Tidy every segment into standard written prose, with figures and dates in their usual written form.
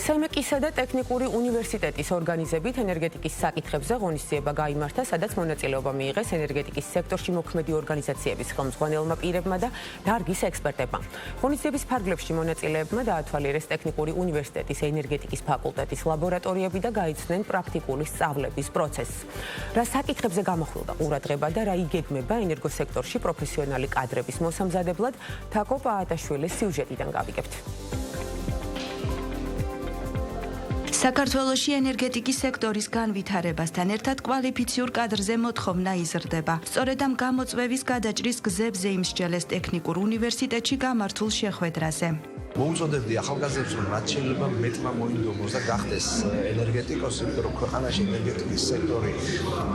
სემეკისა და ტექნიკური უნივერსიტეტის ორგანიზებით ენერგეტიკის საკითხებზე ღონისძიება გაიმართა, სადაც მონაწილეობა მიიღეს ენერგეტიკის სექტორში მოქმედი ორგანიზაციების ხელმძღვანელმა პირებმა და დარგის ექსპერტებმა. ღონისძიების ფარგლებში მონაწილეებმა დაათვალიერეს ტექნიკური უნივერსიტეტის ენერგეტიკის ფაკულტეტის ლაბორატორიები და გაიცნნენ პრაქტიკული სწავლების პროცესს. რა საკითხებზე გამახვილდა ყურადღება და რა იგეგმება ენერგოსექტორში პროფესიონალი კადრების მოსამზადებლად, თაკო პაატაშვილის სიუჟეტიდან გავიგებთ. საქართველოში ენერგეტიკის სექტორის განვითარებასთან ერთად კვალიფიციურ კადრზე მოთხოვნა იზრდება. სწორედ ამ გამოწვევის გადაჭრის გზებზე იმსჯელეს ტექნიკურ უნივერსიტეტში გამართულ შეხვედრაზე. მოუწოდებდი ახალგაზრდებს, რომ რაც შეიძლება მეტმა მოინდომოს და გახდეს ენერგეტიკოსი, იმიტომ რომ ქვეყანაში ენერგეტიკის სექტორი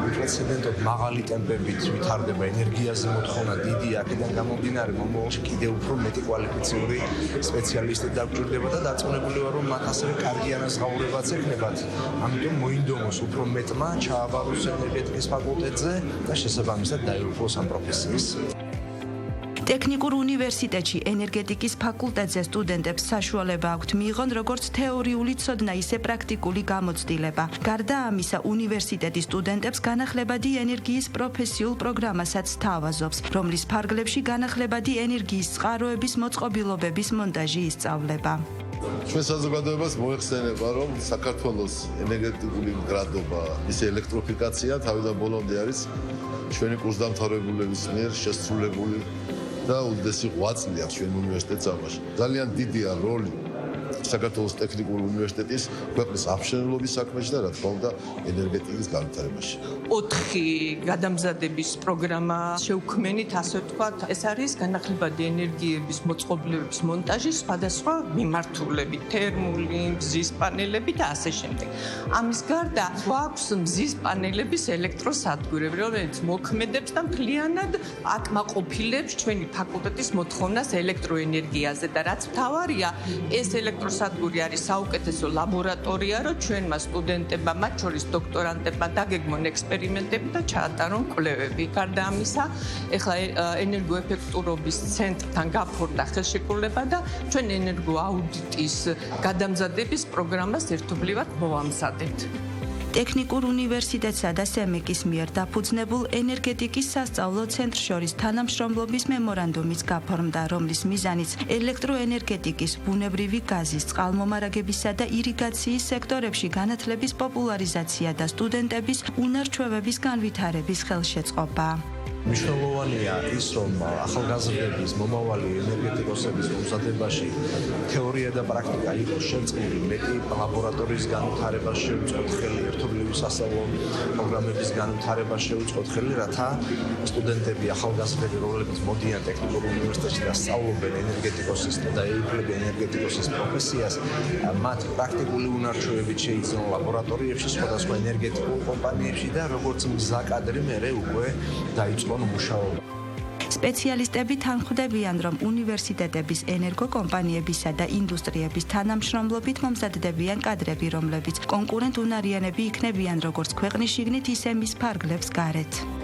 უპრეცედენტოდ მაღალი ტემპებით ვითარდება, ენერგიაზე მოთხოვნა დიდია, აქედან გამომდინარე მომავალში კიდევ უფრო მეტი კვალიფიციური სპეციალისტები დაგვჭირდება და დარწმუნებული ვარ, რომ მათ ასევე კარგი ანაზღაურებაც ექნებათ. ამიტომ მოინდომოს უფრო მეტმა ჩააბაროს ენერგეტიკის ფაკულტეტზე და შესაბამისად დაეუფლოს ამ პროფესიის. ტექნიკურ უნივერსიტეტში ენერგეტიკის ფაკულტეტზე სტუდენტებს საშუალება აქვთ მიიღონ როგორც თეორიული ცოდნა, ისე პრაქტიკული გამოცდილება. გარდა ამისა, უნივერსიტეტის სტუდენტებს განახლებადი ენერგიის პროფესიულ პროგრამასაც სთავაზობს, რომლის ფარგლებში განახლებადი ენერგიის წყაროების მოწყობილობების მონტაჟი ისწავლება. ჩვენ საზოგადოებას მოეხსენება, რომ საქართველოს ენერგეტიკული მდგრადობა, ის ელექტროფიკაცია თავიდან ბოლომდე არის ჩვენი კურსდამთავრებულების მიერ შესრულებული და უდიდესი 8 წელი აქვს ჩვენ უნივერსიტეტს ამაში. ძალიან დიდია როლი საქართველოს ტექნიკური უნივერსიტეტის ქვეყნის აღშენილობის საქმეში და რა თქმა უნდა ენერგეტიკის განვითარებაში. 4 გადამზადების პროგრამა შევქმნით, ასე ვთქვათ, ეს არის განახლებადი ენერგიების მოწყობილების მონტაჟი სხვადასხვა მიმართულებით, თერმული, მზის პანელები და ასე შემდეგ. ამის გარდა გვაქვს მზის პანელების ელექტროსადგურები, რომელიც მოქმედებს და მთლიანად აკმაყოფილებს ჩვენი ფაკულტეტის მოთხოვნას ელექტროენერგიაზე და რაც მთავარია, ეს ელექტროსადგური არის საუკეთესო ლაბორატორია, რომ ჩვენმა სტუდენტებმა, მათ შორის დოქტორანტებმა დაგეგმონ ექსპერიმენტები და ჩაატარონ კვლევები. გარდა ამისა, ეხლა ენერგოეფექტურობის ცენტრთან გაფორდა ხელშეკრულება და ჩვენ ენერგოაუდიტის გადამზადების პროგრამას ერთობლივად მოვამზადებთ. ტექნიკურ უნივერსიტეტსა და სემეკის მიერ დაფუძნებულ ენერგეტიკის სასწავლო ცენტრ შორის თანამშრომლობის მემორანდუმიც გაფორმდა, რომლის მიზანიც ელექტროენერგეტიკის, ბუნებრივი გაზის, წყალმომარაგებისა და ირიგაციის სექტორებში განათლების პოპულარიზაცია და სტუდენტების უნარ-ჩვევების განვითარების ხელშეწყობა. მნიშვნელოვანია ის, რომ ახალგაზრდების მომავალი ენერგეტიკოსების მომზადებაში თეორია და პრაქტიკა იყოს შერწყმული, მეტი ლაბორატორიის განვითარება შეუწყოთ ხელი, ერთობლივი სასწავლო პროგრამების განვითარება შეუწყოთ ხელი, რათა სტუდენტები, ახალგაზრდები, რომლებიც მოდიან ტექნიკურ უნივერსიტეტში და სწავლობენ ენერგეტიკოსის და ეუფლებიან ენერგეტიკოსის პროფესიას, მათ პრაქტიკული უნარ-ჩვევებით შეიცნონ ლაბორატორიებში, სხვადასხვა ენერგეტიკულ კომპანიებში და როგორც მზაკადრი მერე უკვე დაიწყონ მუშაობა. სპეციალისტები თანხმდებიან, რომ უნივერსიტეტების ენერგოკომპანიებისა და ინდუსტრიების თანამშრომლობით მომზადდებიან კადრები, რომლებიც კონკურენტუნარიანები იქნებიან როგორც ქვეყნის შიგნით, ისე მის ფარგლებს გარეთ.